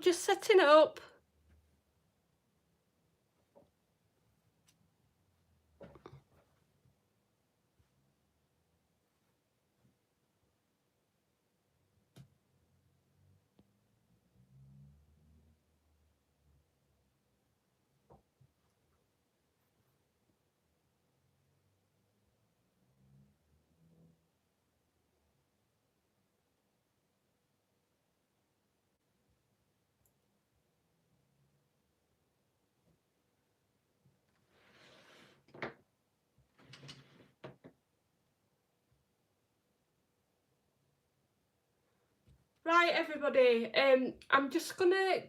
I'm just setting up. Right, everybody, I'm just gonna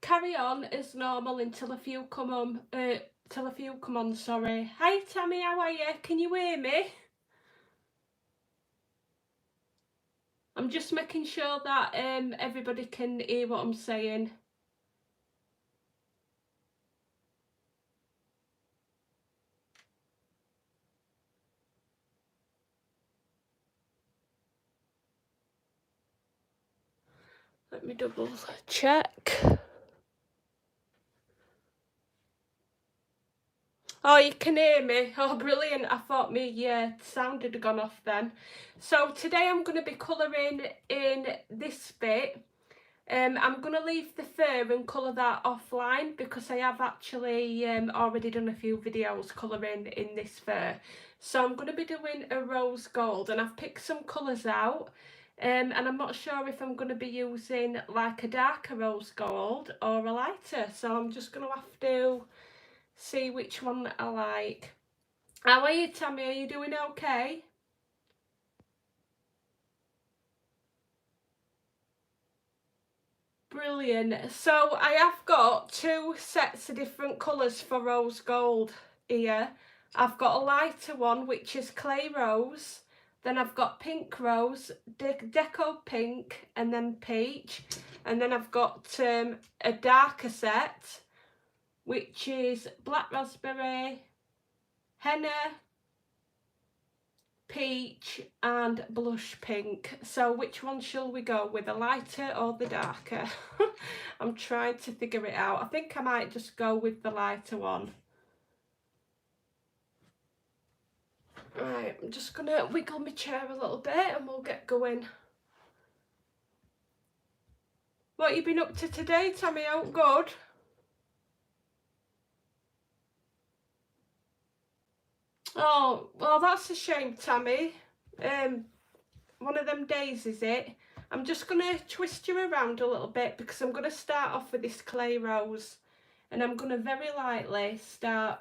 carry on as normal until a few come on, sorry. Hi Tammy, how are you? Can you hear me? I'm just making sure that everybody can hear what I'm saying. Let me double check. Oh, you can hear me. Oh, brilliant. I thought my sound had gone off then. So today I'm going to be colouring in this bit. I'm going to leave the fur and colour that offline because I have actually already done a few videos colouring in this fur. So I'm going to be doing a rose gold, and I've picked some colours out. And I'm not sure if I'm going to be using like a darker rose gold or a lighter. So I'm just going to have to see which one I like. How are you, Tammy? Are you doing okay? Brilliant. So I have got two sets of different colours for rose gold here. I've got a lighter one, which is clay rose. Then I've got pink rose, deco pink, and then peach. And then I've got a darker set, which is black raspberry, henna, peach and blush pink. So which one shall we go with, the lighter or the darker? I'm trying to figure it out. I think I might just go with the lighter one. Right, I'm just gonna wiggle my chair a little bit and we'll get going. What have you been up to today, Tammy? Out good? Oh, well, that's a shame, Tammy. One of them days, is it? I'm just going to twist you around a little bit because I'm going to start off with this clay rose, and I'm going to very lightly start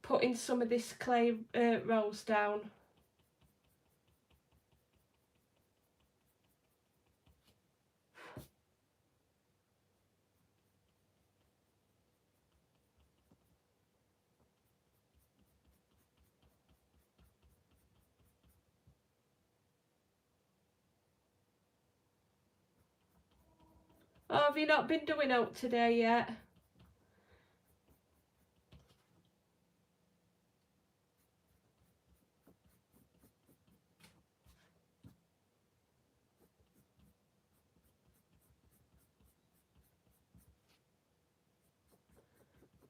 putting some of this clay rose down. Oh, have you not been doing out today yet?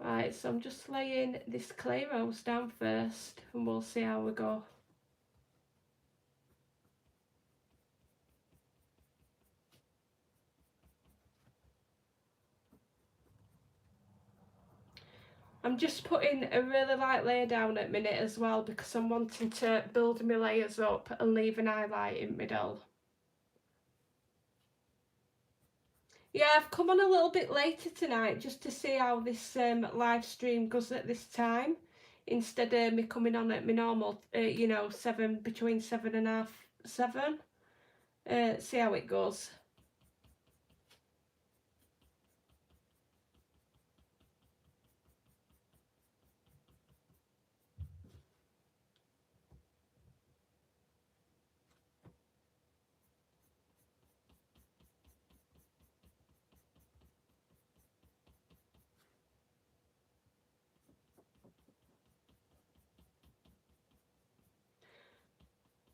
Right, so I'm just laying this clay rose down first and we'll see how we go. I'm just putting a really light layer down at minute as well because I'm wanting to build my layers up and leave an highlight in middle. Yeah, I've come on a little bit later tonight just to see how this live stream goes at this time, instead of me coming on at my normal, you know, between 7:30 and 7. See how it goes.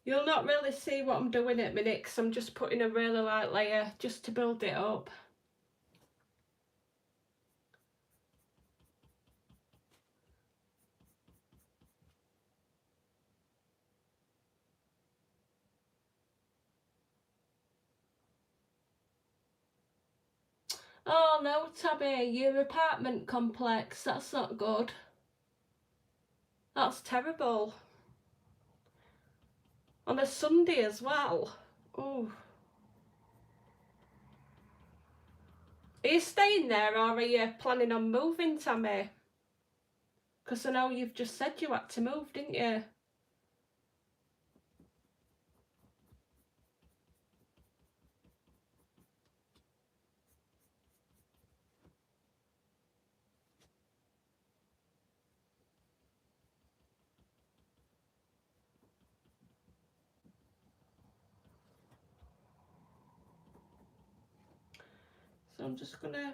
You'll not really see what I'm doing at minute because I'm just putting a really light layer just to build it up. Oh no, Tabby, your apartment complex, that's not good. That's terrible. On a Sunday as well. Oh. Are you staying there or are you planning on moving, Tammy? Because I know you've just said you had to move, didn't you? So I'm just gonna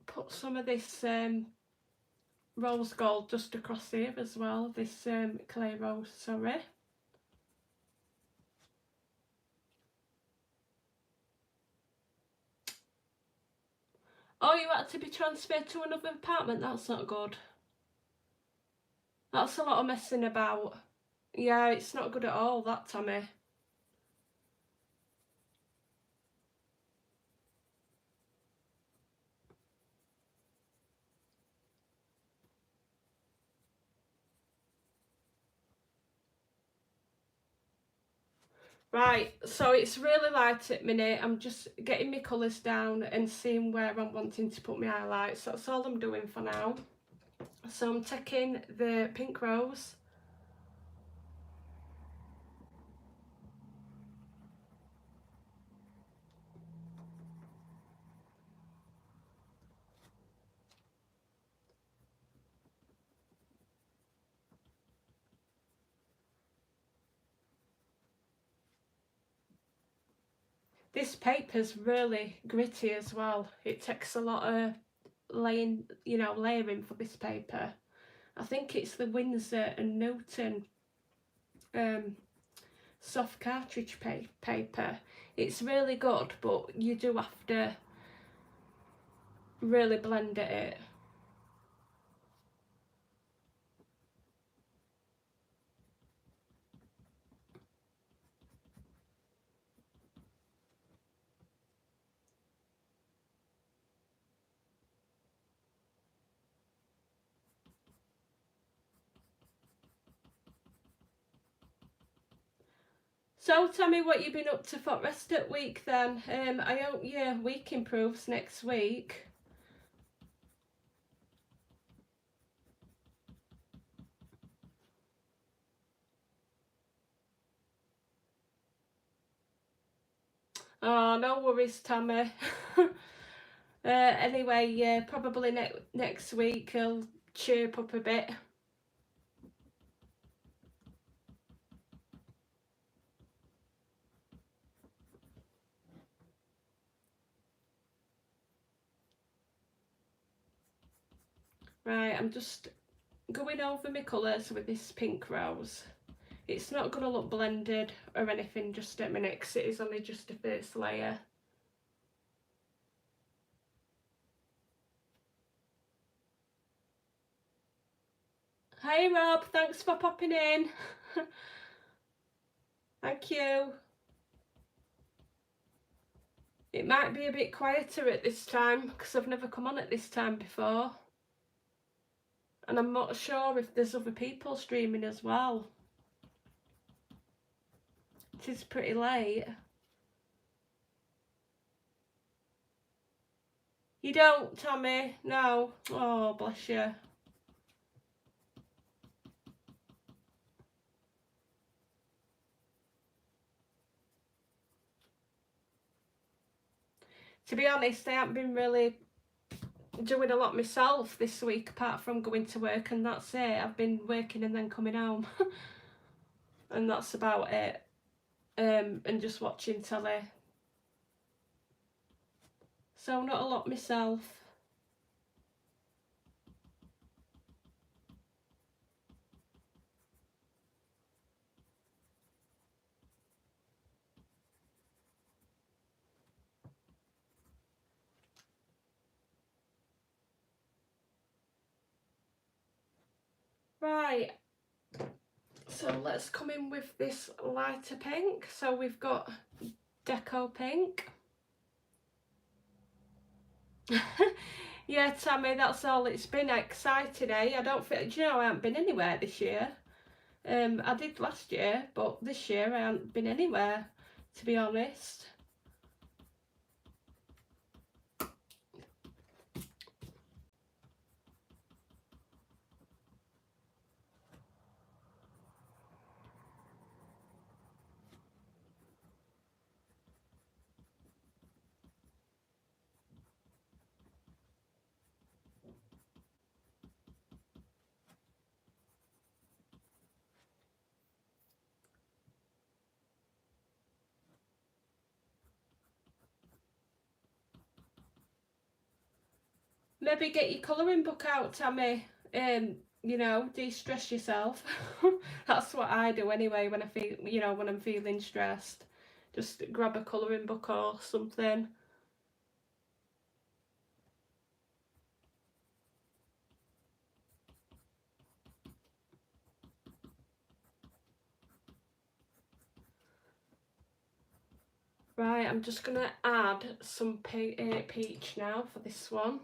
put some of this rose gold just across here as well, this clay rose, sorry. Oh, you had to be transferred to another apartment? That's not good. That's a lot of messing about. Yeah, it's not good at all, that, Tammy. Right, so it's really light at minute. I'm just getting my colours down and seeing where I'm wanting to put my highlights. That's all I'm doing for now. So I'm taking the pink rose. This paper's really gritty as well. It takes a lot of layering for this paper. I think it's the Winsor and Newton soft cartridge paper. It's really good, but you do have to really blend it. So tell me what you've been up to for rest at week then. I hope your week improves next week. Oh, no worries, Tammy. Anyway, yeah, probably next week I'll chirp up a bit. Right, I'm just going over my colours with this pink rose. It's not going to look blended or anything just at minute because it is only just a first layer. Hey Rob, thanks for popping in. Thank you. It might be a bit quieter at this time because I've never come on at this time before. And I'm not sure if there's other people streaming as well. It is pretty late. You don't, Tommy? No. Oh, bless you. To be honest, I haven't been really doing a lot myself this week apart from going to work, and that's it. I've been working and then coming home. And that's about it. And just watching telly. so not a lot myself. Right, so let's come in with this lighter pink. So we've got deco pink. Yeah, Tammy, that's all it's been. Exciting, eh? I don't feel, do you know, I haven't been anywhere this year. I did last year, but this year I haven't been anywhere, to be honest. Maybe get your colouring book out, Tammy. You know, de-stress yourself. That's what I do anyway when I feel, you know, when I'm feeling stressed. Just grab a colouring book or something. Right, I'm just going to add some peach now for this one.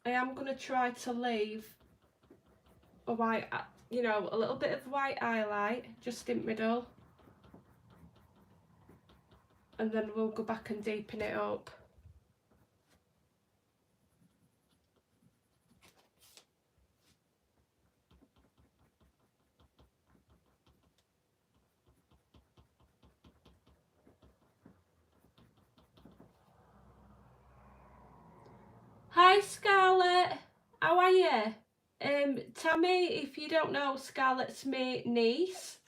I am going to try to leave a white, you know, a little bit of white highlight just in the middle. And then we'll go back and deepen it up. Hi Scarlett, how are you? Tammy, if you don't know, Scarlett's my niece.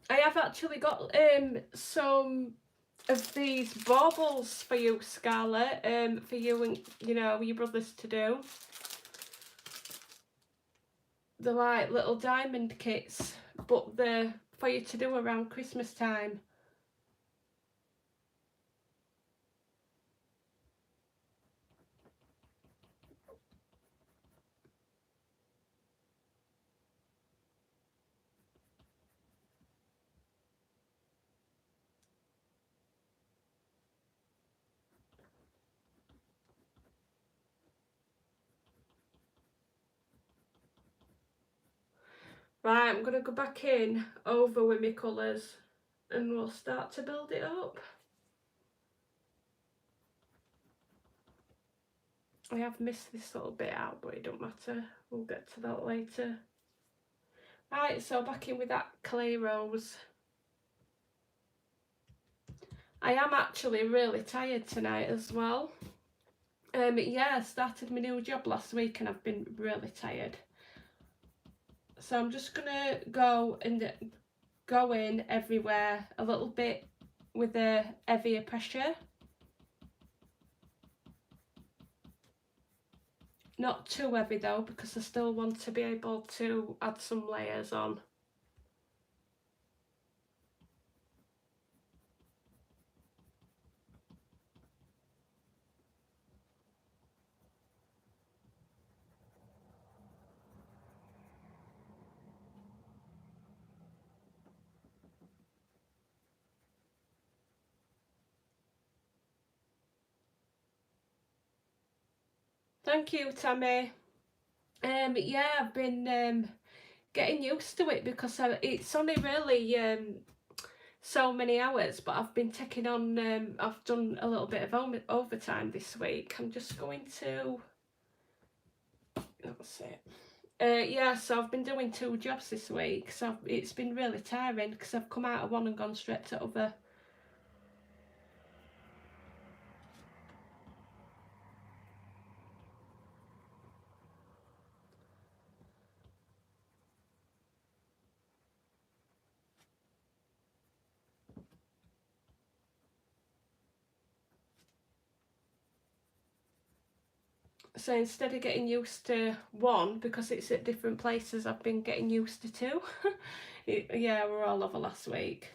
I have actually got some of these baubles for you, Scarlett, for you and, you know, your brothers to do. They're like little diamond kits, but they're for you to do around Christmas time. Right, I'm going to go back in over with my colours and we'll start to build it up. I have missed this little bit out, but it don't matter. We'll get to that later. Right, so back in with that clay rose. I am actually really tired tonight as well. Yeah, I started my new job last week and I've been really tired. So I'm just gonna go in everywhere a little bit with a heavier pressure. Not too heavy though, because I still want to be able to add some layers on. Thank you, Tammy. Yeah, I've been getting used to it because it's only really so many hours, but I've been taking on, I've done a little bit of overtime this week. I'm just going to, that's it. Yeah, so I've been doing 2 jobs this week, so it's been really tiring because I've come out of one and gone straight to other. So instead of getting used to one, because it's at different places, I've been getting used to two. Yeah, we're all over last week.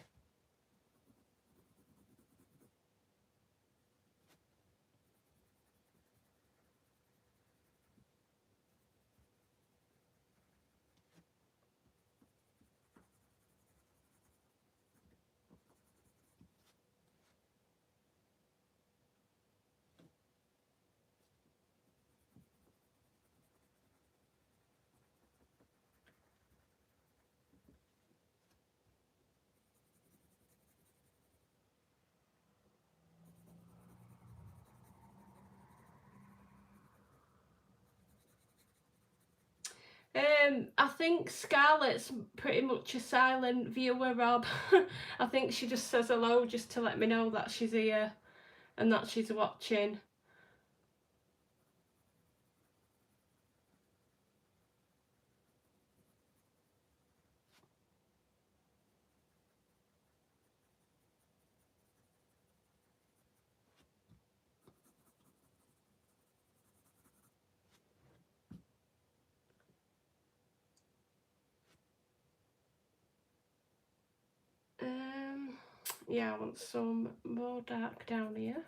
I think Scarlett's pretty much a silent viewer, Rob. I think she just says hello just to let me know that she's here and that she's watching. Yeah, I want some more dark down here.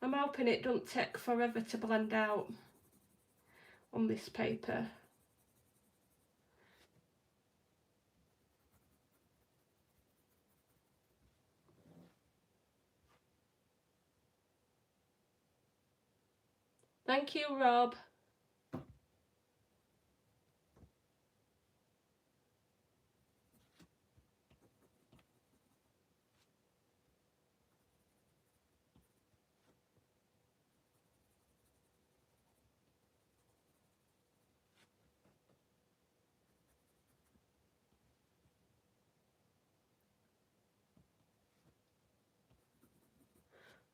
I'm hoping it doesn't take forever to blend out on this paper. Thank you, Rob.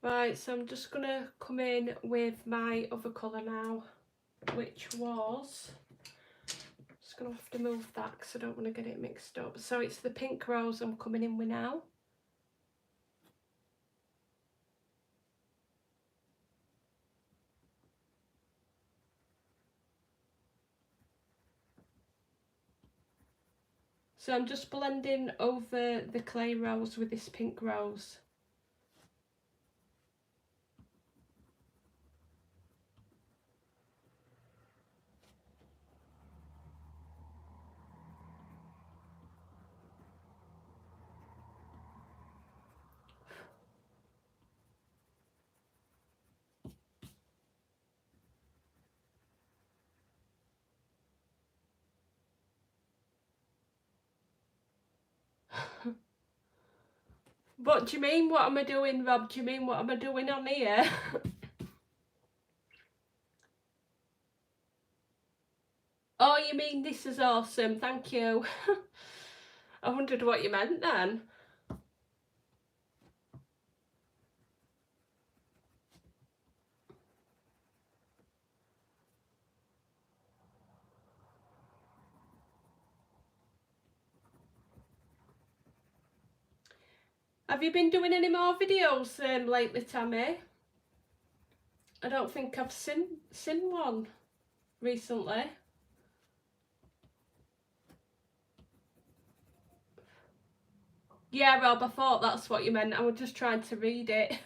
Right, so I'm just going to come in with my other colour now, which was, just going to have to move that because I don't want to get it mixed up. So it's the pink rose I'm coming in with now. So I'm just blending over the clay rose with this pink rose. What do you mean, what am I doing, Rob? Do you mean what am I doing on here? Oh, you mean this is awesome, thank you. I wondered what you meant then. Have you been doing any more videos lately, Tammy? I don't think I've seen one recently. Yeah, Rob, I thought that's what you meant. I was just trying to read it.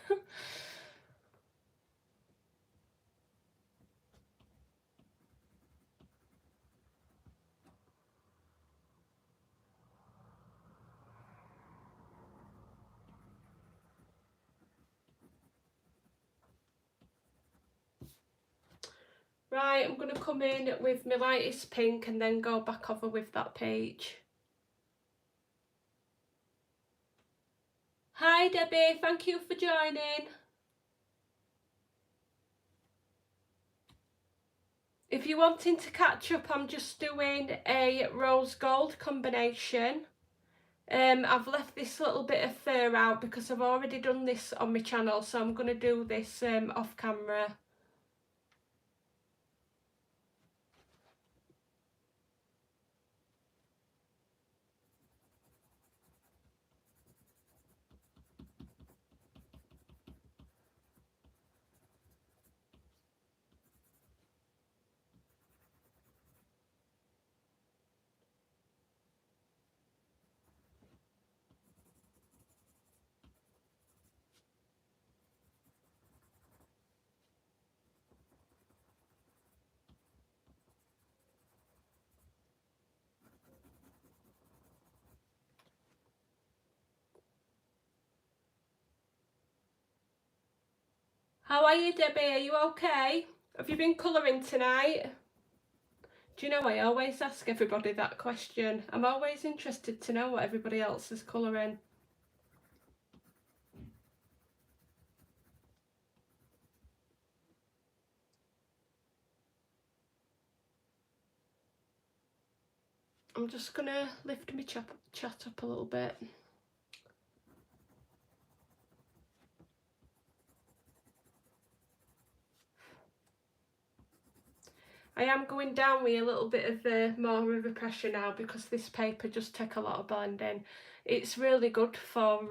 Right, I'm going to come in with my lightest pink and then go back over with that peach. Hi Debbie, thank you for joining. If you're wanting to catch up, I'm just doing a rose gold combination. I've left this little bit of fur out because I've already done this on my channel, so I'm going to do this off camera. How are you, Debbie? Are you okay? Have you been colouring tonight? Do you know, I always ask everybody that question. I'm always interested to know what everybody else is colouring. I'm just going to lift my chat up a little bit. I am going down with a little bit of more river pressure now because this paper just takes a lot of blending. It's really good for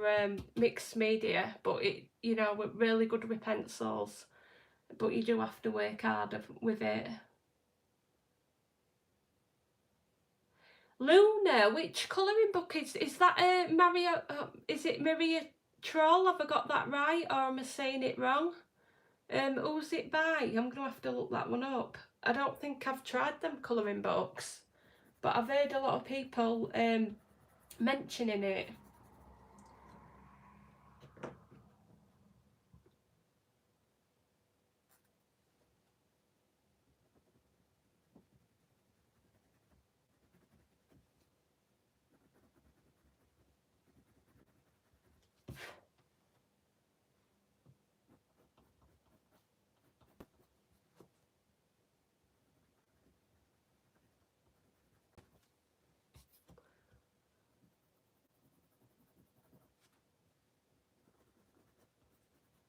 mixed media, but it, you know, really good with pencils, but you do have to work hard with it. Luna, which colouring book is that? Mario? Is it Maria Troll? Have I got that right, or am I saying it wrong? Who's it by? I'm gonna have to look that one up. I don't think I've tried them colouring books, but I've heard a lot of people mentioning it.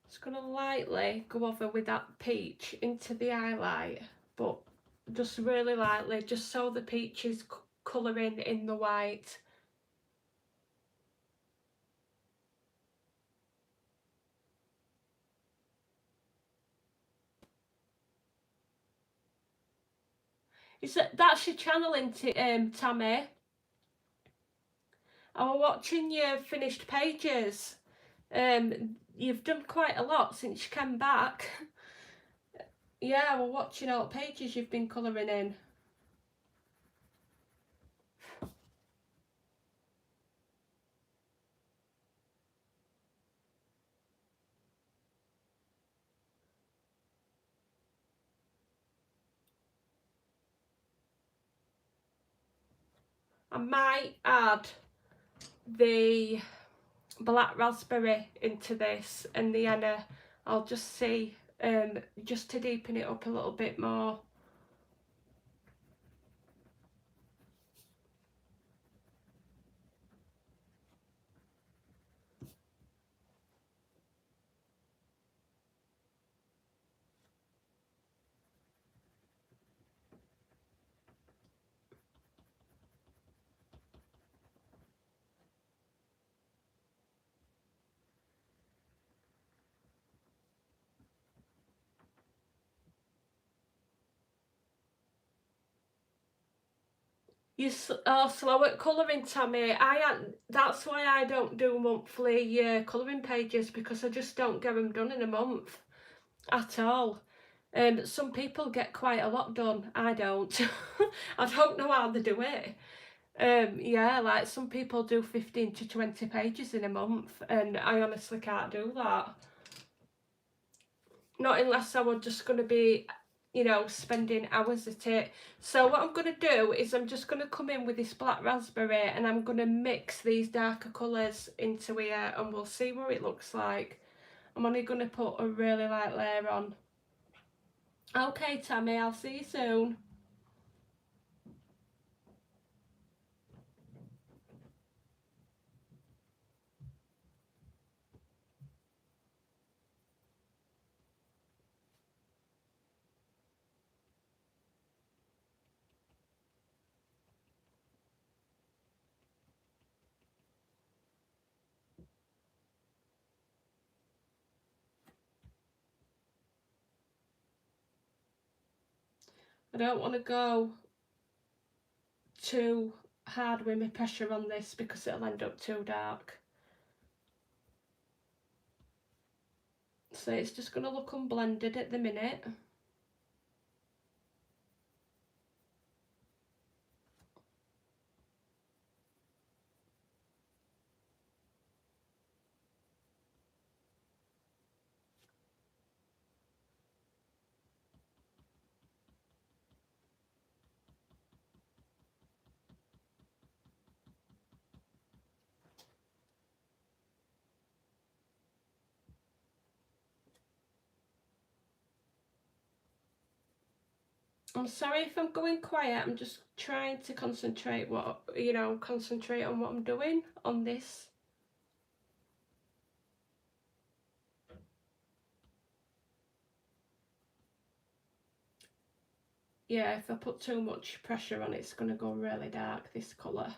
Just gonna lightly go over with that peach into the highlight, but just really lightly, just so the peach is colouring in the white. That's your channel, isn't it, Tammy? I was watching your finished pages. You've done quite a lot since you came back. Yeah, we're watching all the pages you've been colouring in. I might add the black raspberry into this and the henna. I'll just see, just to deepen it up a little bit more. You're slow at colouring, Tammy. That's why I don't do monthly colouring pages, because I just don't get them done in a month at all. Some people get quite a lot done. I don't. I don't know how they do it. Yeah, like some people do 15 to 20 pages in a month, and I honestly can't do that. Not unless I were just going to be, you know, spending hours at it. So what I'm going to do is I'm just going to come in with this black raspberry and I'm going to mix these darker colours into here and we'll see what it looks like. I'm only going to put a really light layer on. Okay, Tammy, I'll see you soon. I don't want to go too hard with my pressure on this because it'll end up too dark. So it's just going to look unblended at the minute. I'm sorry if I'm going quiet, I'm just trying to concentrate concentrate on what I'm doing on this. Yeah, if I put too much pressure on it, it's going to go really dark, this colour.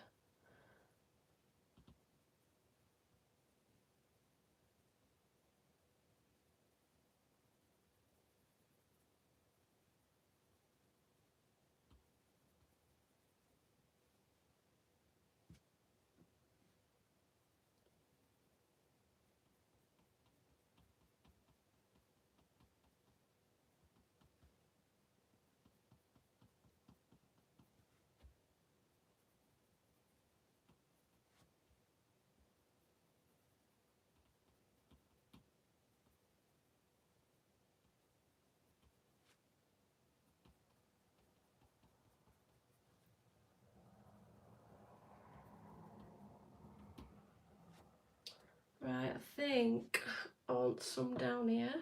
Right, I think I want some down here.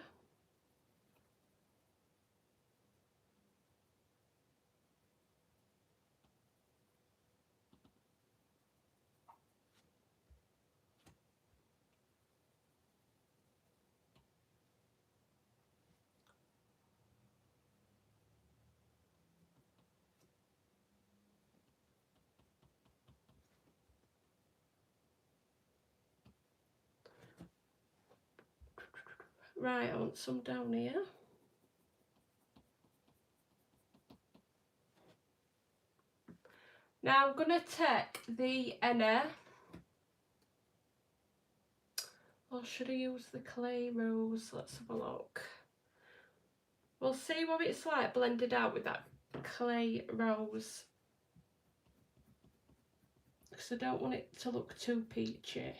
Right, I want some down here. Now I'm going to take the henna, or should I use the clay rose? Let's have a look. We'll see what it's like blended out with that clay rose, because I don't want it to look too peachy.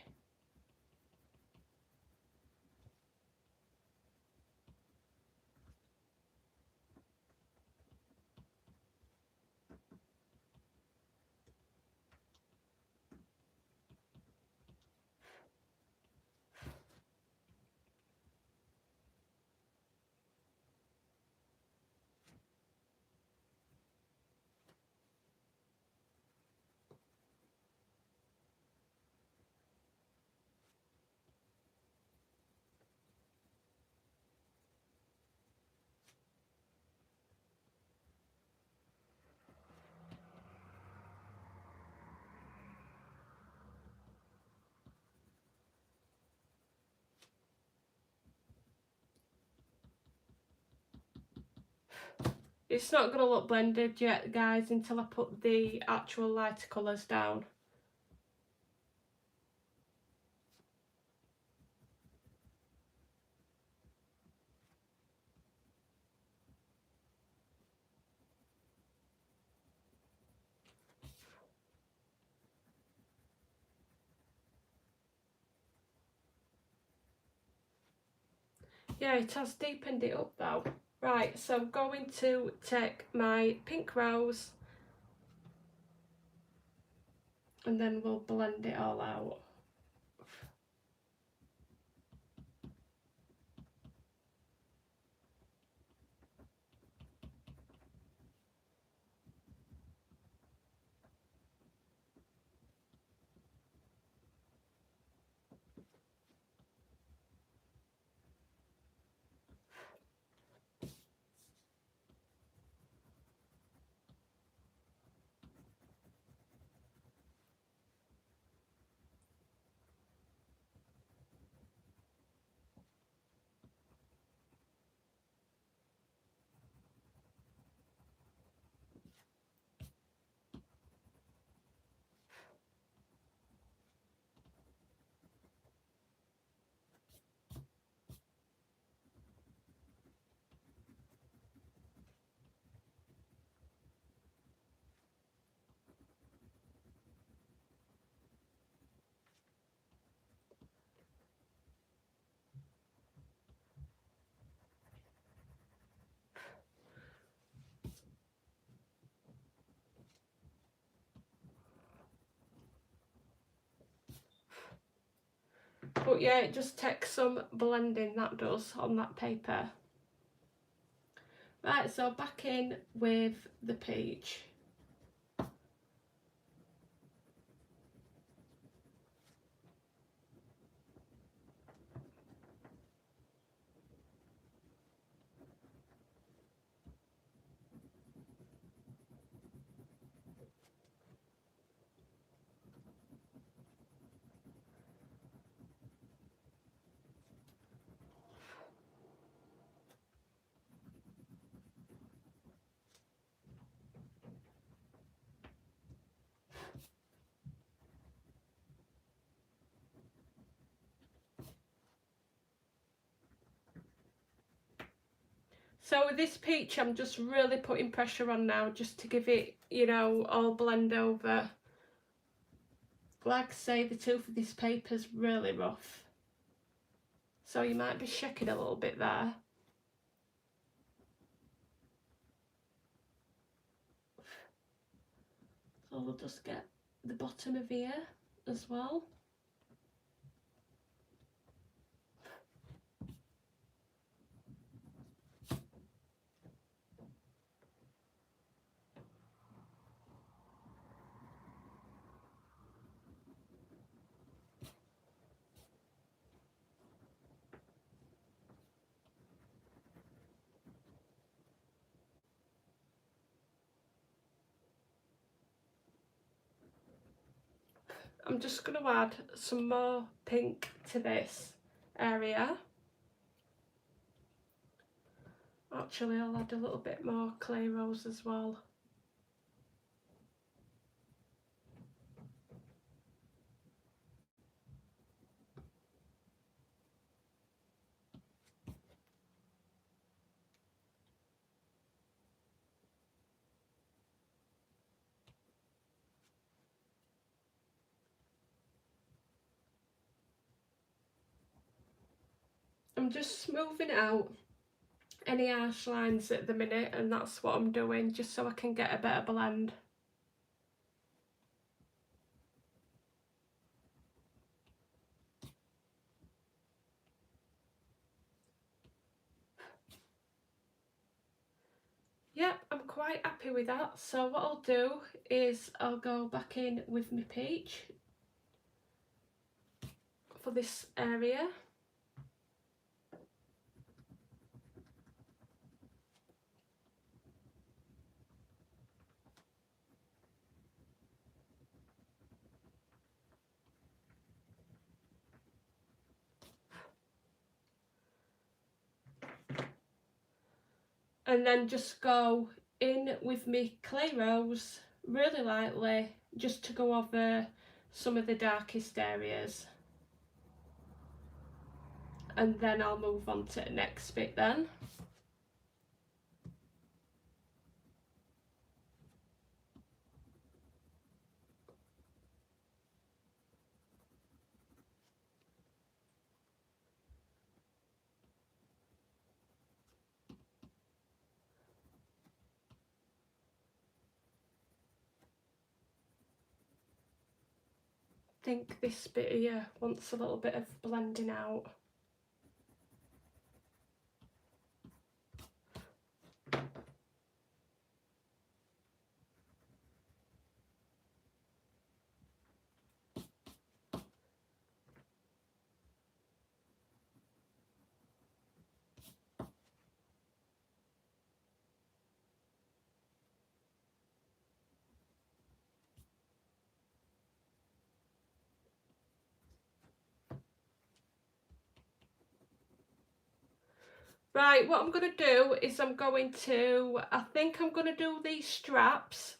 It's not going to look blended yet, guys, until I put the actual lighter colours down. Yeah, it has deepened it up though. Right, so I'm going to take my pink rose and then we'll blend it all out. But yeah, it just takes some blending, that does, on that paper. Right, so back in with the peach. So with this peach, I'm just really putting pressure on now, just to give it, you know, all blend over. Like I say, the tooth of this paper's really rough, so you might be shaking a little bit there. So we'll just get the bottom of here as well. I'm just going to add some more pink to this area. Actually, I'll add a little bit more clay rose as well. I'm just smoothing out any harsh lines at the minute, and that's what I'm doing, just so I can get a better blend. Yep, I'm quite happy with that. So what I'll do is I'll go back in with my peach for this area. And then just go in with my clay rose really lightly, just to go over some of the darkest areas. And then I'll move on to the next bit then. I think this bit here wants a little bit of blending out. Right, what I'm going to do is I think I'm going to do these straps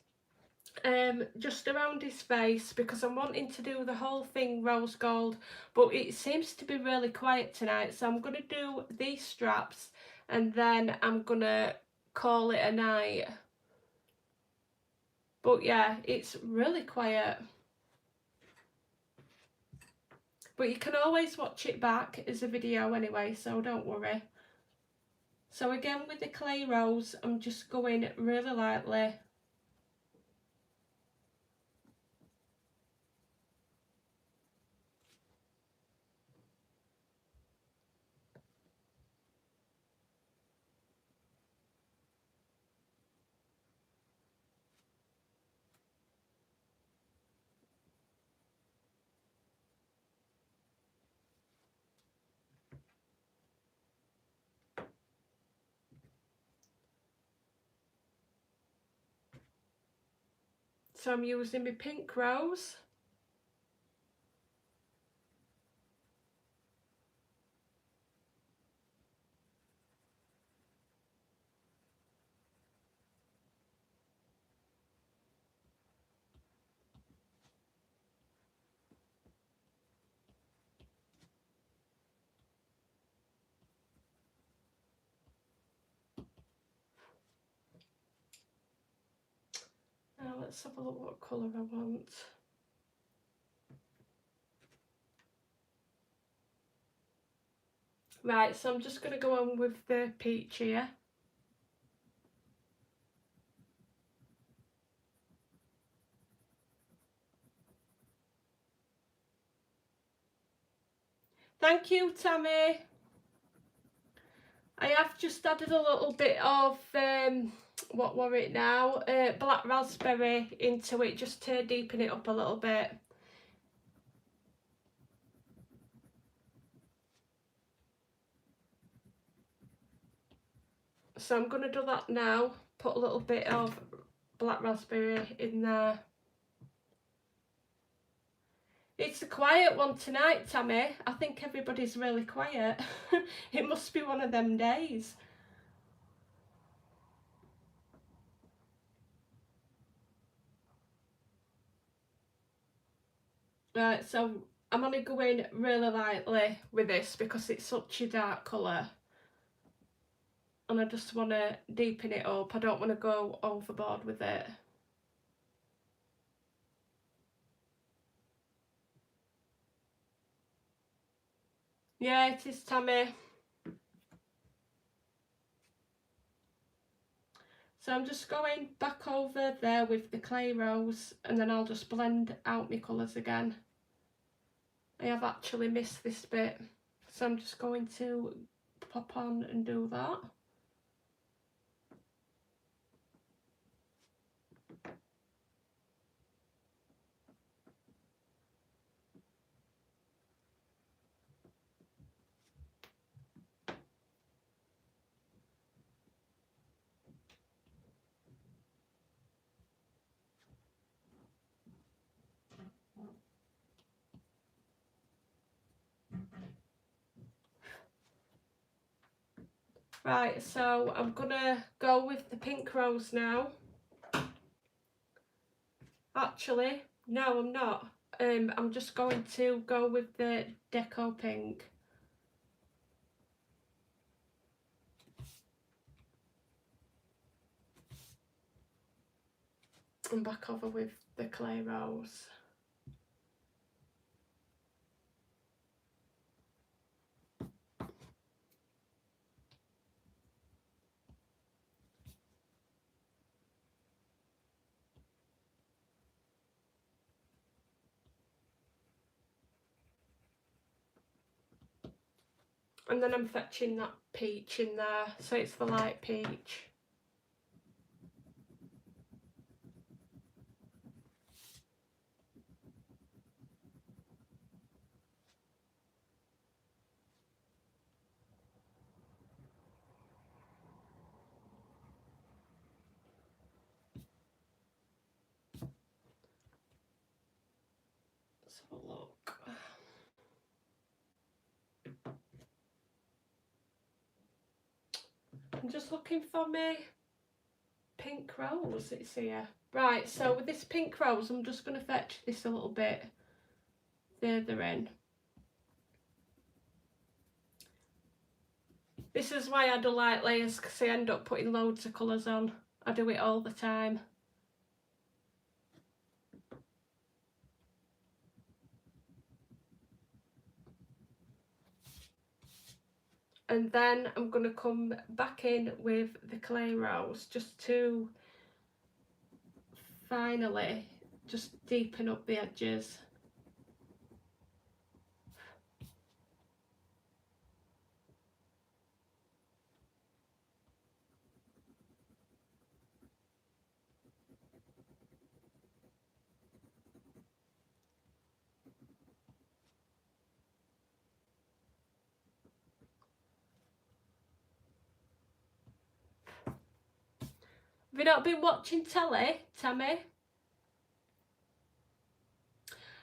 just around his face, because I'm wanting to do the whole thing rose gold, but it seems to be really quiet tonight, so I'm going to do these straps and then I'm going to call it a night. But yeah, it's really quiet. But you can always watch it back as a video anyway, so don't worry. So again, with the clay rose, I'm just going really lightly. So I'm using my pink rose. Now let's have a look what colour I want. Right, so I'm just going to go on with the peach here. Thank you, Tammy. I have just added a little bit of, what were it now? Black raspberry into it, just to deepen it up a little bit. So I'm going to do that now. Put a little bit of black raspberry in there. It's a quiet one tonight, Tammy. I think everybody's really quiet. It must be one of them days. Right, so I'm only going really lightly with this because it's such a dark colour. And I just want to deepen it up. I don't want to go overboard with it. Yeah, it is, Tammy. So I'm just going back over there with the clay rose, and then I'll just blend out my colours again. I have actually missed this bit, so I'm just going to pop on and do that. Right, so I'm gonna go with the pink rose now. Actually, no, I'm not. I'm just going to go with the deco pink. And back over with the clay rose. And then I'm fetching that peach in there, so it's the light peach. Let's have a look. I'm just looking for my pink rose, it's here. Right, so with this pink rose, I'm just going to fetch this a little bit further in. This is why I do light layers, because I end up putting loads of colours on. I do it all the time. And then I'm going to come back in with the clay rose just to finally just deepen up the edges. Have you not been watching telly, Tammy?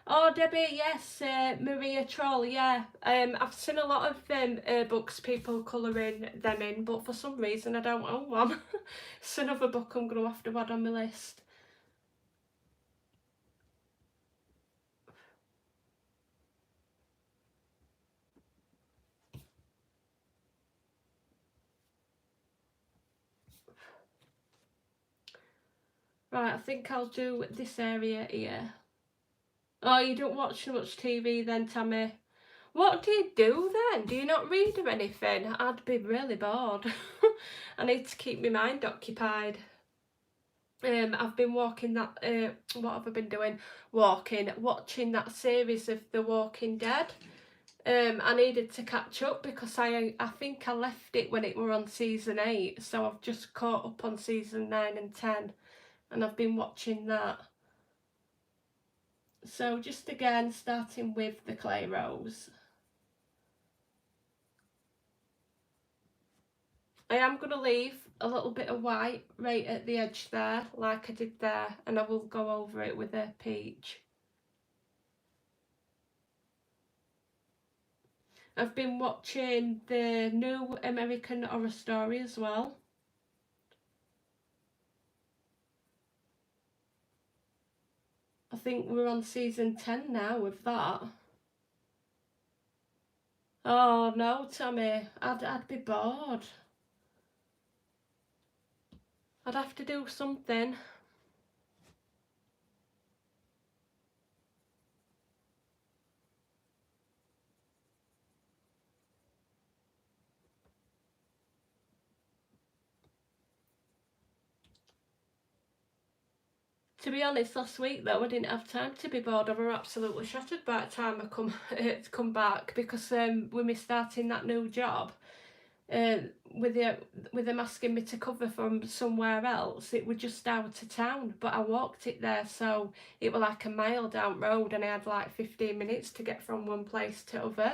Oh, Debbie, yes, Maria Troll, yeah. I've seen a lot of books people colouring them in, but for some reason I don't own one. It's another book I'm going to have to add on my list. Right, I think I'll do this area here. Oh, you don't watch much TV then, Tammy? What do you do then? Do you not read or anything? I'd be really bored. I need to keep my mind occupied. I've been walking that, what have I been doing? Watching that series of The Walking Dead. I needed to catch up because I think I left it when it were on season 8, so I've just caught up on season 9 and 10, and I've been watching that. So just again, starting with the clay rose. I am going to leave a little bit of white right at the edge there, like I did there, and I will go over it with a peach. I've been watching the new American Horror Story as well. I think we're on season 10 now with that. Oh no, Tommy, I'd be bored. I'd have to do something. To be honest, last week though, I didn't have time to be bored. I were absolutely shattered by the time I come back because we were starting that new job. With them asking me to cover from somewhere else, it was just out of town, but I walked it there, so it was like a mile down road, and I had like 15 minutes to get from one place to other.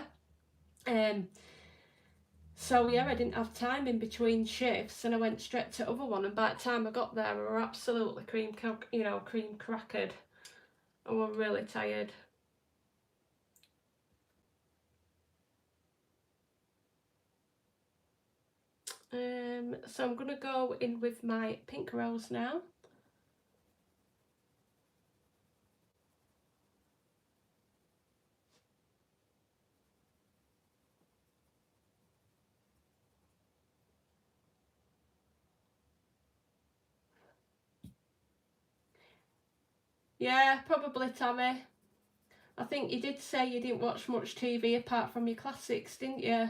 So yeah, I didn't have time in between shifts, and I went straight to other one. And by the time I got there, I were absolutely cream crackered. I was really tired. So I'm gonna go in with my pink rose now. Yeah, probably, Tammy. I think you did say you didn't watch much TV apart from your classics, didn't you?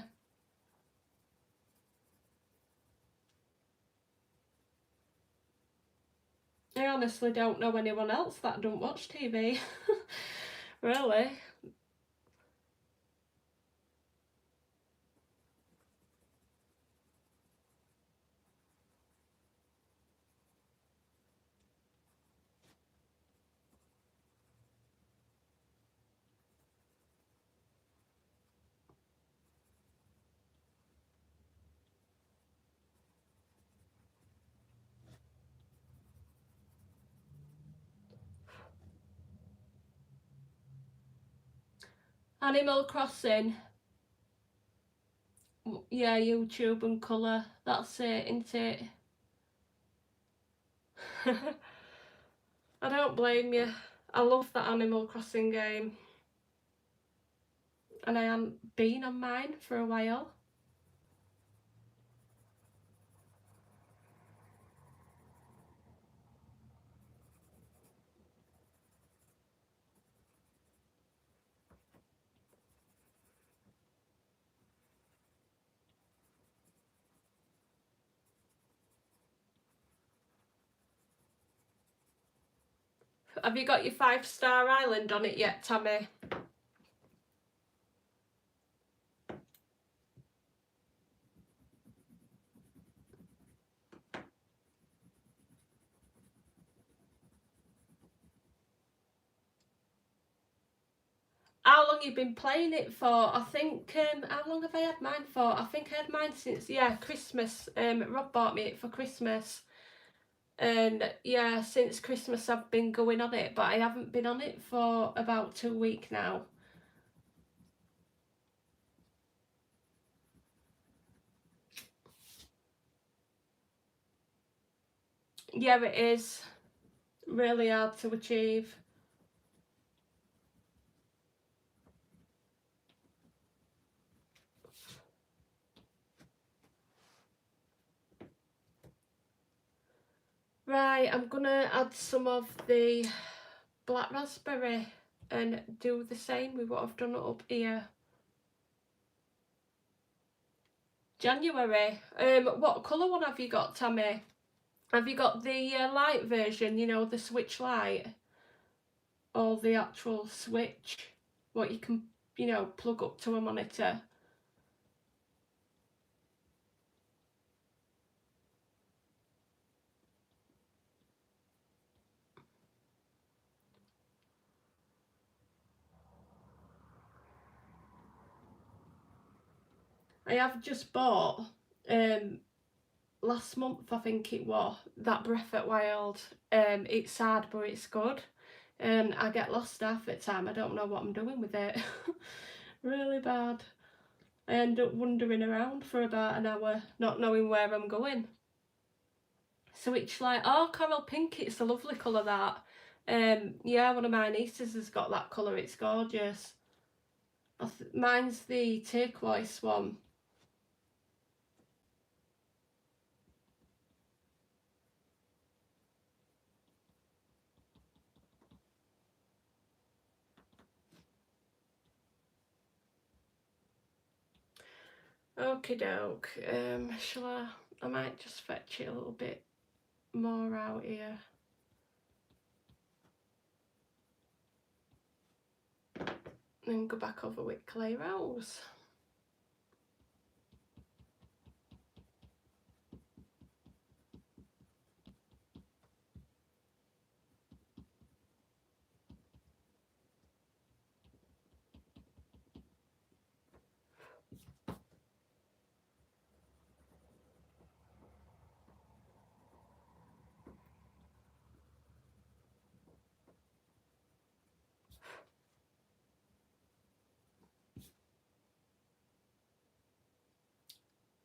I honestly don't know anyone else that don't watch TV. Really? Animal Crossing. Yeah, YouTube and colour. That's it, isn't it? I don't blame you. I love that Animal Crossing game. And I haven't been on mine for a while. Have you got your 5-star island on it yet, Tammy? How long you been playing it for? I think, how long have I had mine for? I think I had mine since, yeah, Christmas. Rob bought me it for Christmas. And yeah, since Christmas I've been going on it, but I haven't been on it for about 2 weeks now. Yeah, it is really hard to achieve. Right, I'm gonna add some of the black raspberry and do the same with what I've done up here. January. What colour one have you got, Tammy? Have you got the light version, you know, the switch light? Or the actual switch? What you can, you know, plug up to a monitor? I have just bought, last month I think it was, that Breath at Wild. It's sad but it's good. I get lost half the time. I don't know what I'm doing with it. Really bad. I end up wandering around for about an hour, not knowing where I'm going. So it's like, oh, coral pink, it's a lovely colour that. Yeah, one of my nieces has got that colour, it's gorgeous. Mine's the turquoise one. Okie doke. Shall I might just fetch it a little bit more out here. And go back over with Clay Rose.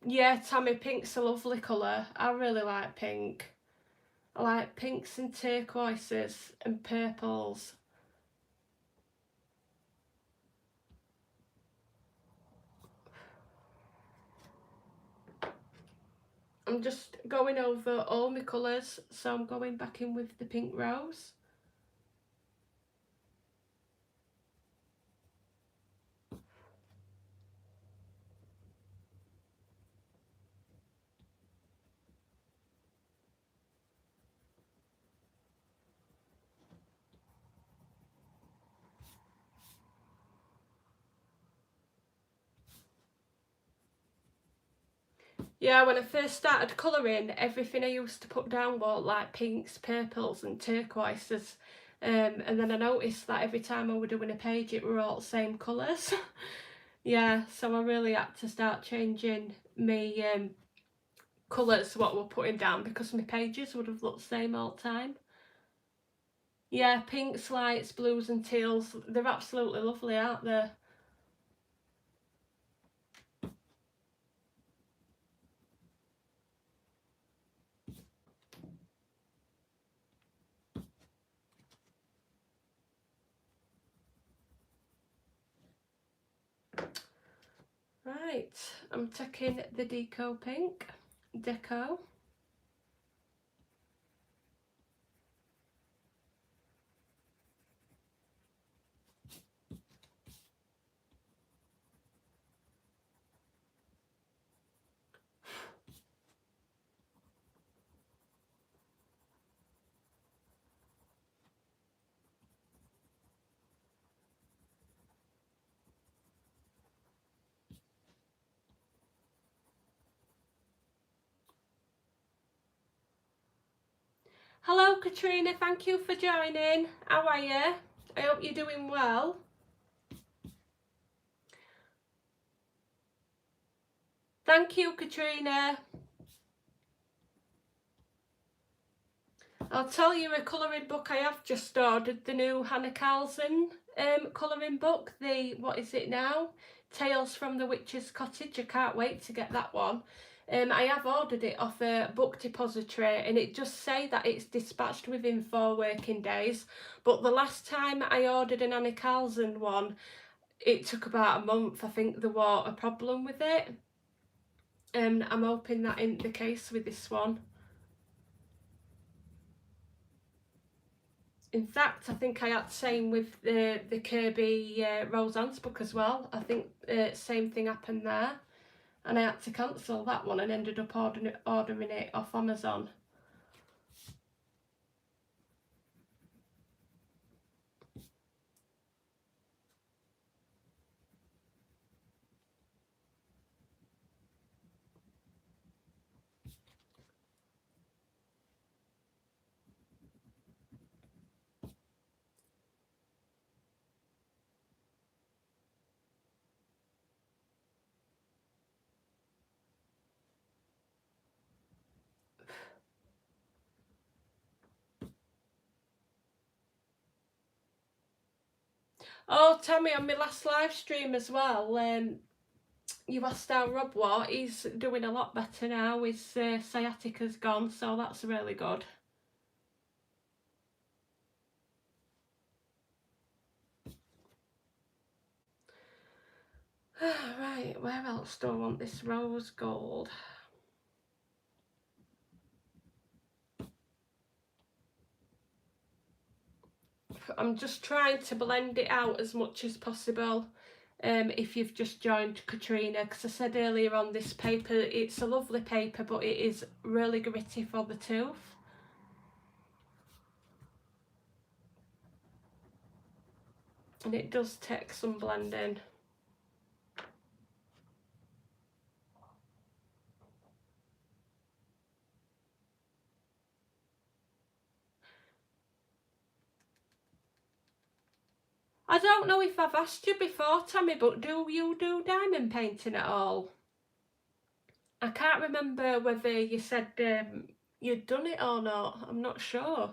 Yeah, Tammy, pink's a lovely colour. I really like pink. I like pinks and turquoises and purples. I'm just going over all my colours, so I'm going back in with the pink rose. Yeah, when I first started colouring, everything I used to put down was like pinks, purples and turquoises. And then I noticed that every time I was doing a page it were all the same colours. Yeah, so I really had to start changing my colours what we're putting down because my pages would have looked the same all the time. Yeah, pinks, lights, blues and teals, they're absolutely lovely, aren't they? Right, I'm taking the deco pink, deco. Hello Katrina, thank you for joining. How are you? I hope you're doing well. Thank you Katrina. I'll tell you a colouring book I have just ordered, the new Hannah Carlson colouring book, the, what is it now? Tales from the Witch's Cottage. I can't wait to get that one. I have ordered it off a book depository and it does say that it's dispatched within 4 working days, but the last time I ordered an Hannah Carlson one, it took about a month. I think there was a problem with it. I'm hoping that isn't the case with this one. In fact, I think I had the same with the Kirby Roseanne's book as well. I think same thing happened there, and I had to cancel that one and ended up ordering it off Amazon. Oh, Tammy, on my last live stream as well, you asked how Rob was. He's doing a lot better now. His sciatica's gone, so that's really good. Right, where else do I want this rose gold? I'm just trying to blend it out as much as possible. If you've just joined Katrina, because I said earlier on, this paper, it's a lovely paper, but it is really gritty for the tooth. And it does take some blending. I don't know if I've asked you before, Tammy, but do you do diamond painting at all? I can't remember whether you said you'd done it or not. I'm not sure.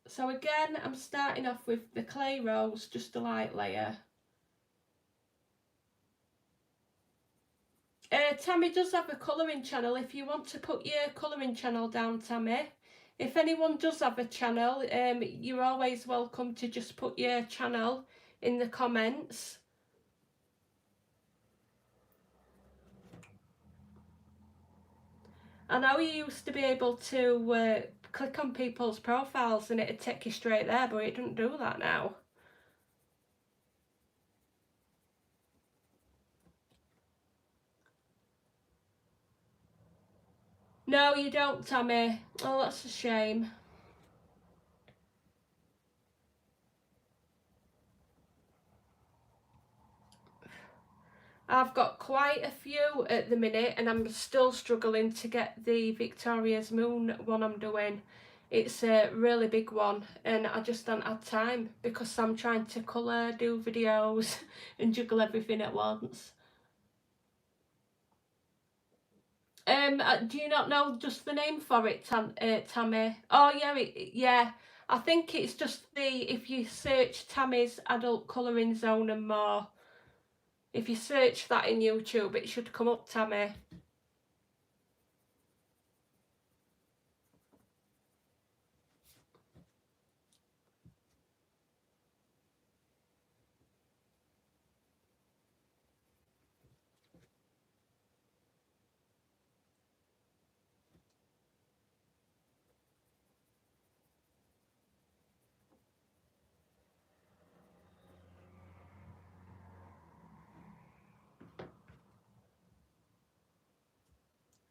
So again, I'm starting off with the clay rose, just a light layer. Tammy does have a colouring channel. If you want to put your colouring channel down, Tammy. If anyone does have a channel, you're always welcome to just put your channel in the comments. I know you used to be able to click on people's profiles and it'd take you straight there, but it doesn't do that now. No, you don't, Tammy. Oh, that's a shame. I've got quite a few at the minute and I'm still struggling to get the Victoria's Moon one I'm doing. It's a really big one and I just don't have time because I'm trying to colour, do videos and juggle everything at once. Do you not know just the name for it, Tammy? Oh yeah, yeah. I think it's just if you search Tammy's Adult Colouring Zone and more, if you search that in YouTube, it should come up, Tammy.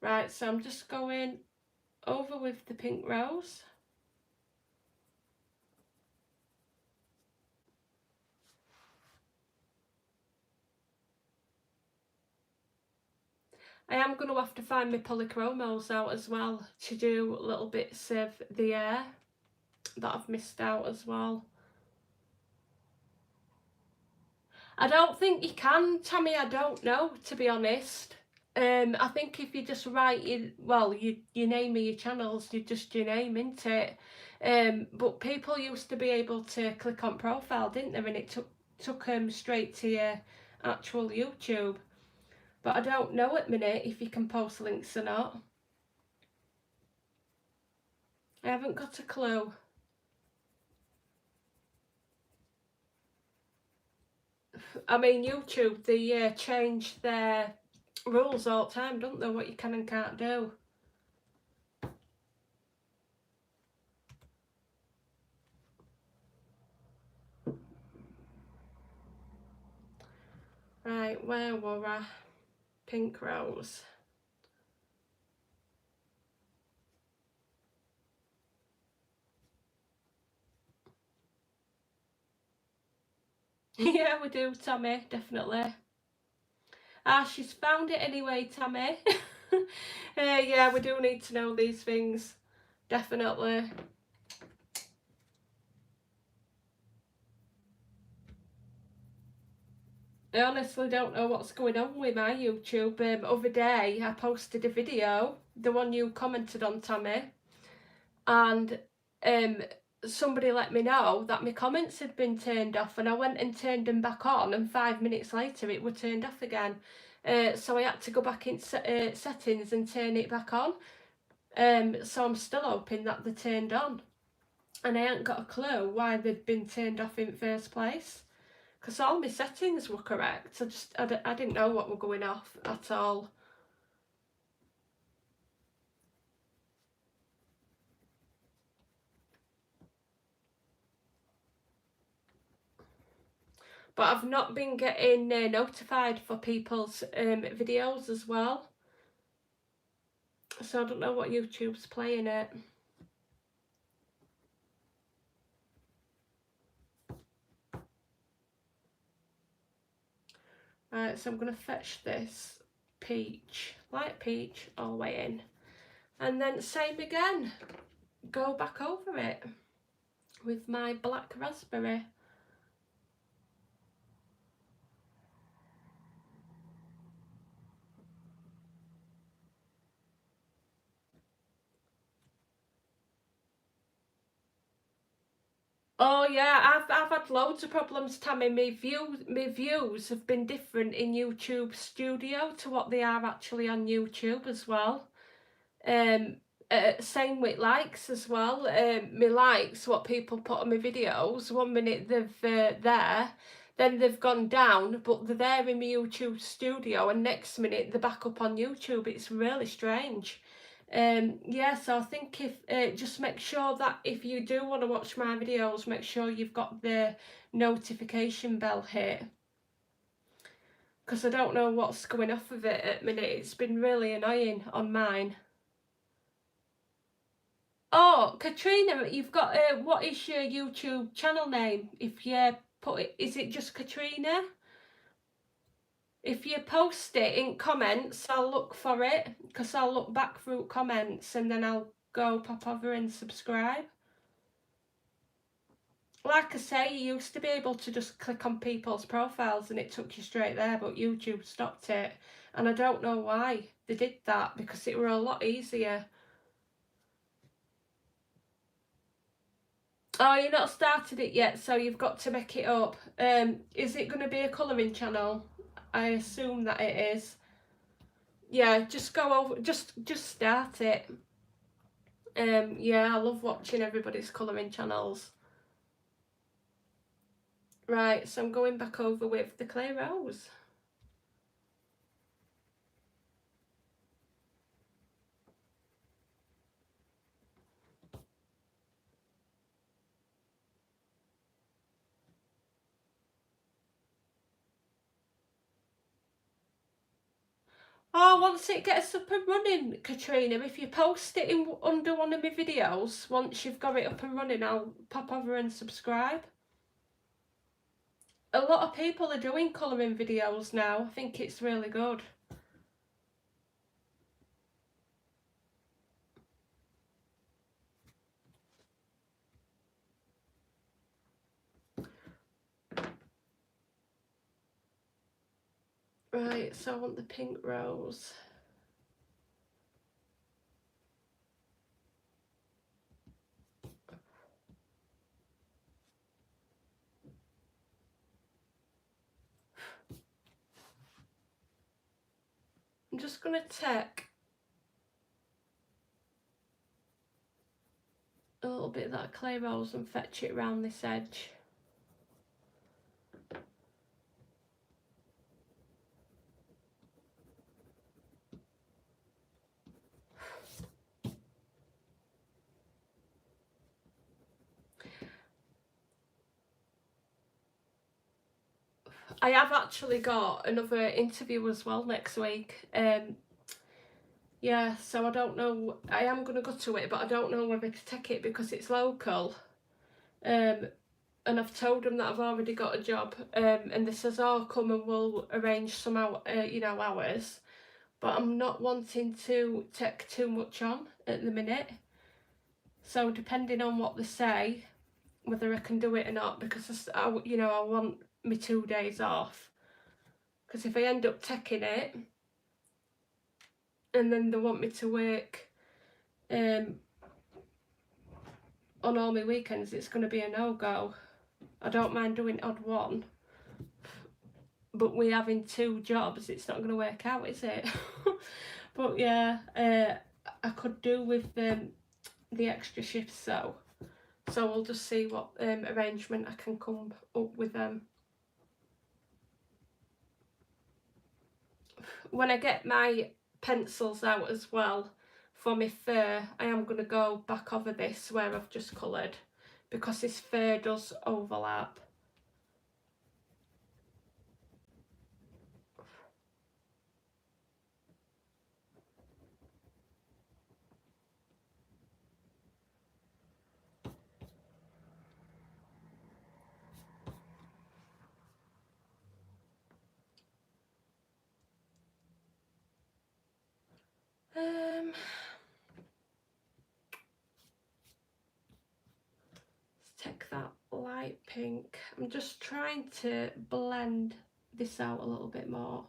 Right, so I'm just going over with the pink rose. I am going to have to find my polychromos out as well to do little bits of the air that I've missed out as well. I don't think you can, Tammy, I don't know, to be honest. I think if you just write your name of your channels, you just your name, isn't it? But people used to be able to click on profile, didn't they? And it took them straight to your actual YouTube. But I don't know at the minute if you can post links or not. I haven't got a clue. I mean, YouTube, they change their rules all the time, don't they? What you can and can't do. Right, where were I? Pink rose. Yeah, we do, Tammy, definitely. Ah, she's found it anyway, Tammy. Yeah, we do need to know these things, definitely. I honestly don't know what's going on with my YouTube. Other day I posted a video, the one you commented on, Tammy, and somebody let me know that my comments had been turned off, and I went and turned them back on, and 5 minutes later it were turned off again. So I had to go back in settings and turn it back on. So I'm still hoping that they're turned on, and I ain't got a clue why they'd been turned off in the first place, because all my settings were correct. I didn't know what were going off at all. But I've not been getting notified for people's videos as well, so I don't know what YouTube's playing it. Right, so I'm going to fetch this peach, light peach, all the way in, and then same again, go back over it with my black raspberry. Oh yeah, I've had loads of problems, Tammy. My views have been different in YouTube Studio to what they are actually on YouTube as well. Same with likes as well. My likes, what people put on my videos, 1 minute they've there, then they've gone down, but they're there in my YouTube Studio, and next minute they're back up on YouTube. It's really strange. Yeah, so I think if just make sure that if you do want to watch my videos, make sure you've got the notification bell hit, because I don't know what's going off of it at the minute. It's been really annoying on mine. Oh, Katrina, you've got what is your YouTube channel name? If you put it, is it just Katrina? If you post it in comments, I'll look for it, because I'll look back through comments and then I'll go pop over and subscribe. Like I say, you used to be able to just click on people's profiles and it took you straight there, but YouTube stopped it. And I don't know why they did that, because it were a lot easier. Oh, you've not started it yet, so you've got to make it up. Is it going to be a colouring channel? I assume that it is. Yeah, just go over, just start it. Yeah, I love watching everybody's colouring channels. Right, so I'm going back over with the clay rose. Oh, once it gets up and running, Katrina, if you post it in under one of my videos, once you've got it up and running, I'll pop over and subscribe. A lot of people are doing colouring videos now. I think it's really good. Right, so I want the pink rose. I'm just going to take a little bit of that clay rose and fetch it around this edge. I have actually got another interview as well next week. Yeah, so I don't know, I am going to go to it, but I don't know whether to take it because it's local. And I've told them that I've already got a job, and they says, oh, come and we'll arrange some hours. But I'm not wanting to take too much on at the minute. So depending on what they say, whether I can do it or not, because I want my 2 days off. Because if I end up taking it, and then they want me to work on all my weekends, it's going to be a no-go. I don't mind doing odd one, but we having 2 jobs, it's not going to work out, is it? But yeah, I could do with the extra shifts, so we'll just see what arrangement I can come up with them. When I get my pencils out as well for my fur, I am going to go back over this where I've just coloured, because this fur does overlap. Let's take that light pink. I'm just trying to blend this out a little bit more.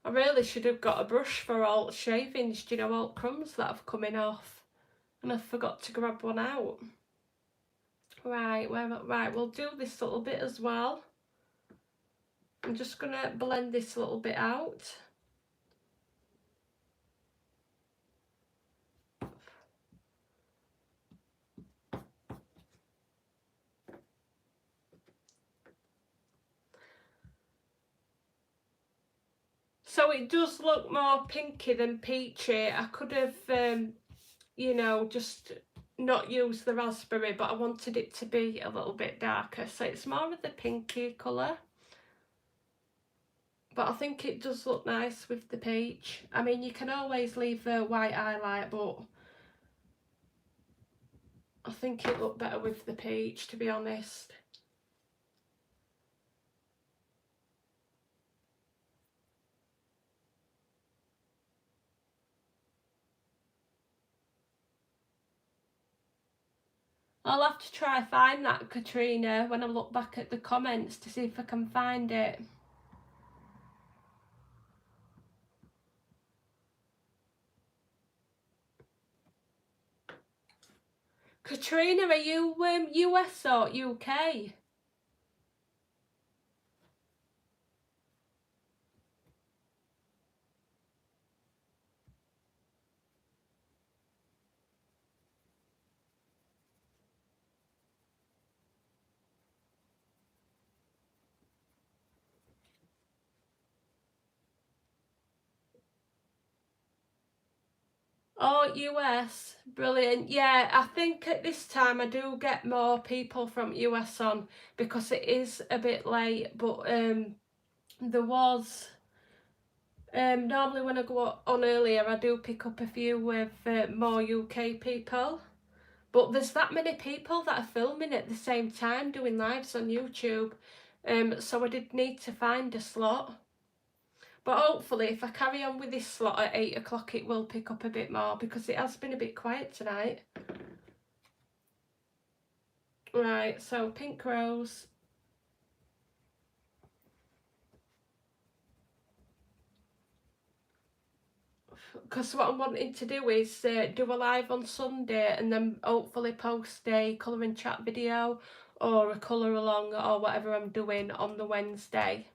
I really should have got a brush for all shavings, do you know, all crumbs that have coming off, and I forgot to grab one out. Right, we'll do this little bit as well. I'm just going to blend this a little bit out. So it does look more pinky than peachy. I could have, just not used the raspberry, but I wanted it to be a little bit darker. So it's more of the pinky colour. But I think it does look nice with the peach. I mean, you can always leave a white highlight, but I think it looked better with the peach, to be honest. I'll have to try find that, Katrina, when I look back at the comments to see if I can find it. Katrina, are you US or UK? Oh, US, brilliant. Yeah, I think at this time I do get more people from US on, because it is a bit late, but there was, normally when I go on earlier I do pick up a few with more UK people, but there's that many people that are filming at the same time doing lives on YouTube, so I did need to find a slot. But hopefully if I carry on with this slot at 8 o'clock it will pick up a bit more, because it has been a bit quiet tonight. Right, so pink rose. Because what I'm wanting to do is do a live on Sunday and then hopefully post a colour and chat video or a colour along or whatever I'm doing on the Wednesday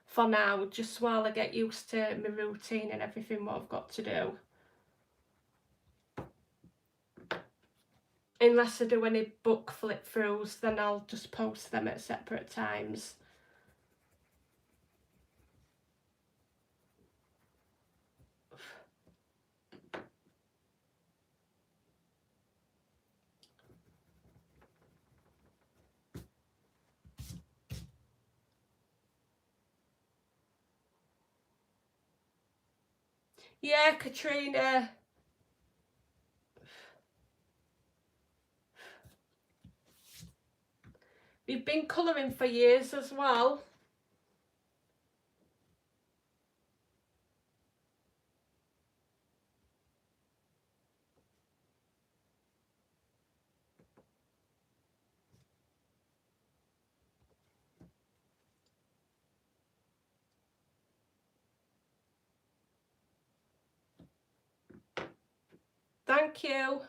for now, just while I get used to my routine and everything what I've got to do. Unless I do any book flip throughs, then I'll just post them at separate times. Yeah, Katrina. You've been colouring for years as well. Thank you.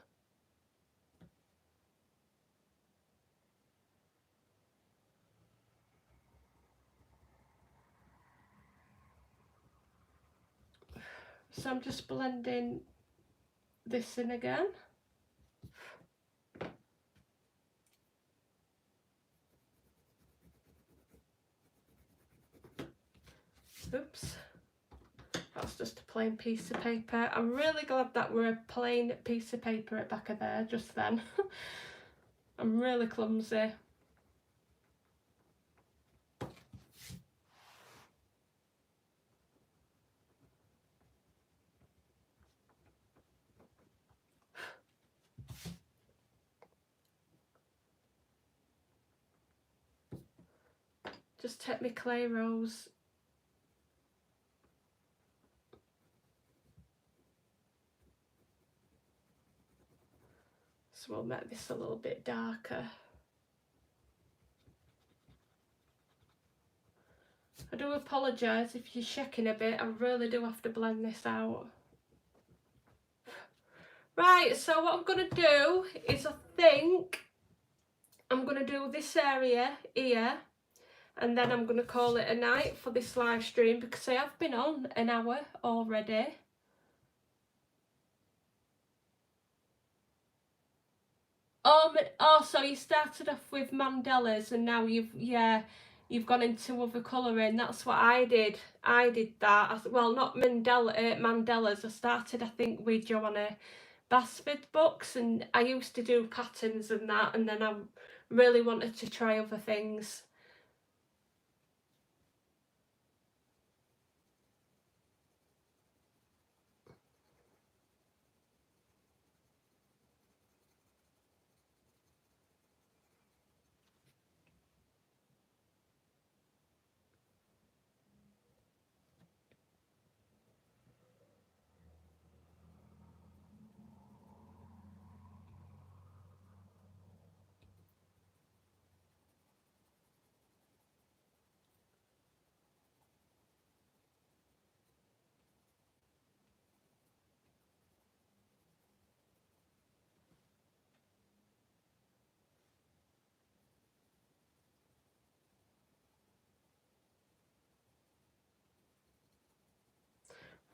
So I'm just blending this in again. Oops. That's just a plain piece of paper. I'm really glad that we're a plain piece of paper at the back of there just then. I'm really clumsy. Just take my clay rose. So we'll make this a little bit darker. I do apologise if you're shaking a bit, I really do have to blend this out. Right, so what I'm going to do is I think I'm going to do this area here and then I'm going to call it a night for this live stream, because I have been on an hour already. Oh, so you started off with mandalas and now you've gone into other colouring. That's what I did. I did that. Well, not mandalas. I started, I think, with Joanna Basford books, and I used to do patterns and that, and then I really wanted to try other things.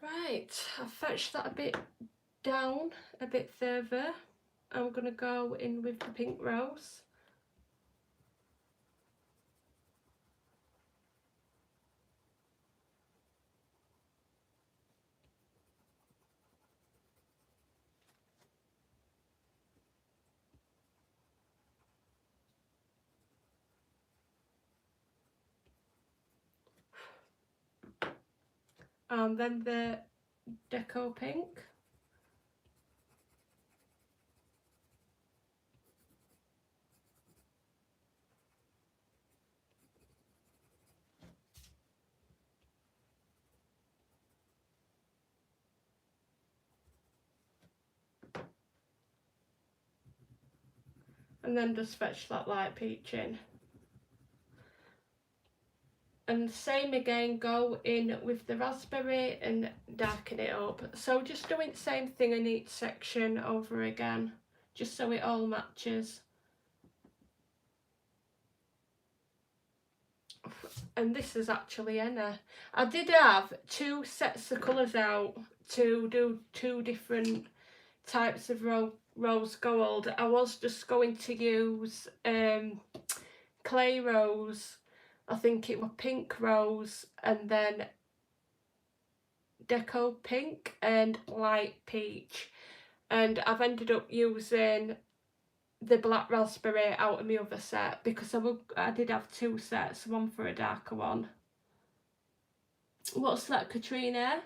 Right, I've fetched that a bit down, a bit further. I'm going to go in with the pink rose. And then the deco pink. and then just fetch that light peach in. And same again, go in with the raspberry and darken it up. So just doing the same thing in each section over again, just so it all matches. And this is actually henna. I did have 2 sets of colours out to do 2 different types of rose gold. I was just going to use clay rose, I think it was pink rose, and then deco pink and light peach, and I've ended up using the black raspberry out of my other set because I did have 2 sets, one for a darker one. What's that, Katrina?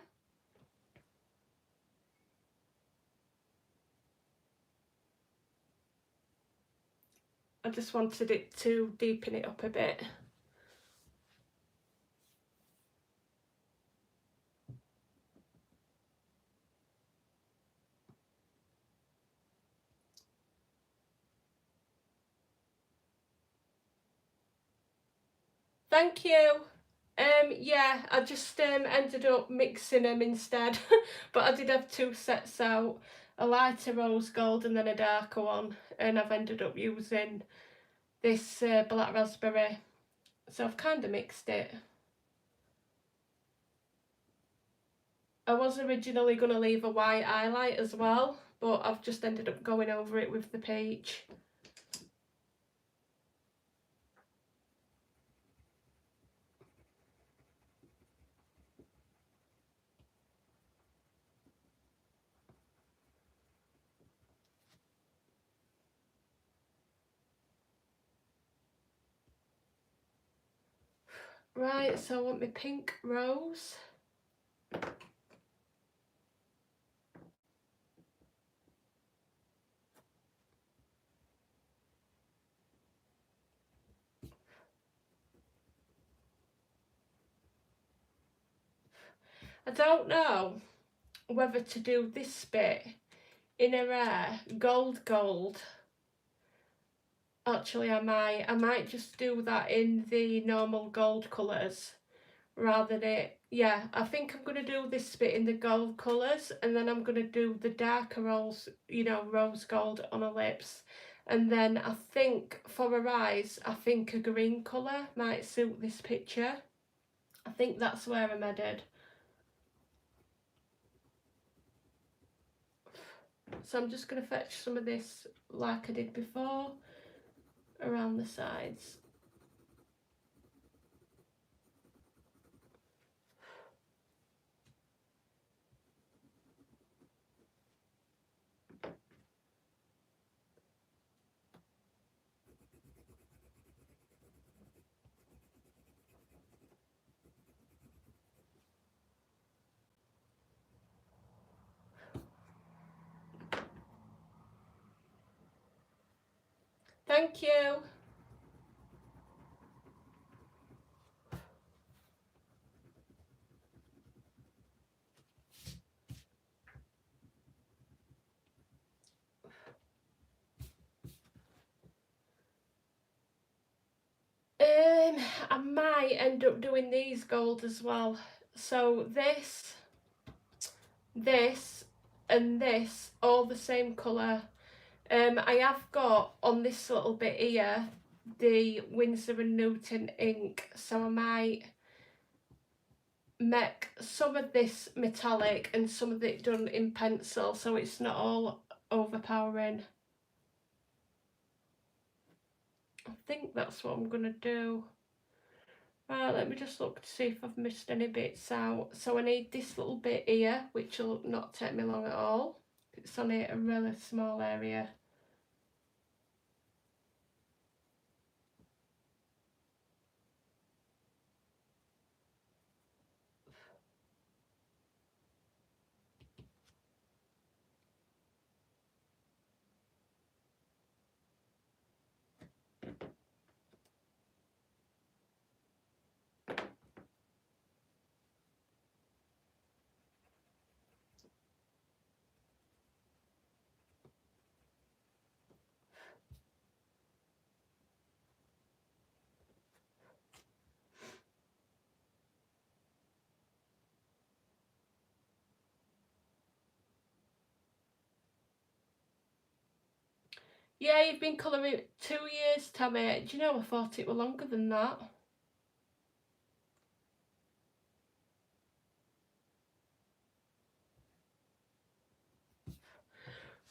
I just wanted it to deepen it up a bit. Thank you. Yeah, I just ended up mixing them instead, but I did have 2 sets out, a lighter rose gold and then a darker one, and I've ended up using this black raspberry, so I've kind of mixed it. I was originally going to leave a white highlight as well, but I've just ended up going over it with the peach. Right, so I want my pink rose. I don't know whether to do this bit in a rare gold. Actually, I might just do that in the normal gold colours rather than it. Yeah, I think I'm going to do this bit in the gold colours, and then I'm going to do the darker rose, you know, rose gold on her lips. And then I think for her eyes, I think a green colour might suit this picture. I think that's where I'm headed. So I'm just going to fetch some of this like I did before around the sides. Thank you. I might end up doing these gold as well. So this, and this, all the same colour. I have got on this little bit here the Winsor and Newton ink, so I might make some of this metallic and some of it done in pencil, so it's not all overpowering. I think that's what I'm gonna do. Right, let me just look to see if I've missed any bits out. So I need this little bit here, which will not take me long at all. It's on a really small area. Yeah, you've been colouring 2 years, Tamed. Do you know, I thought it were longer than that.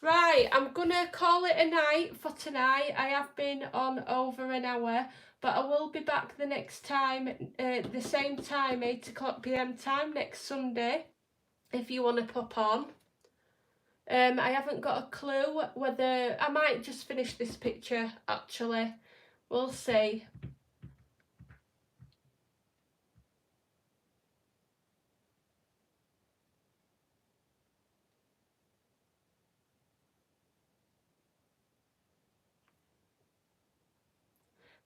Right, I'm gonna call it a night for tonight. I have been on over an hour, but I will be back the next time, the same time, 8 o'clock PM time next Sunday, if you want to pop on. I haven't got a clue whether, I might just finish this picture actually, we'll see.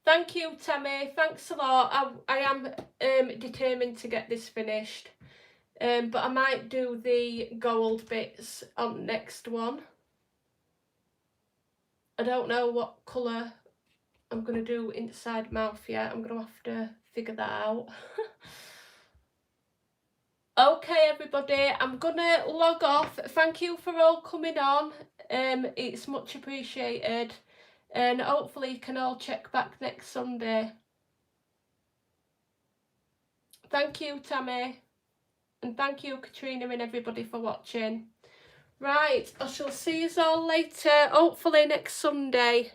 Thank you, Tammy. Thanks a lot. I am determined to get this finished. But I might do the gold bits on next one. I don't know what colour I'm going to do inside mouth yet. I'm going to have to figure that out. Okay, everybody, I'm going to log off. Thank you for all coming on. It's much appreciated. And hopefully you can all check back next Sunday. Thank you, Tammy. And thank you, Katrina, and everybody for watching. Right, I shall see you all later, hopefully next Sunday.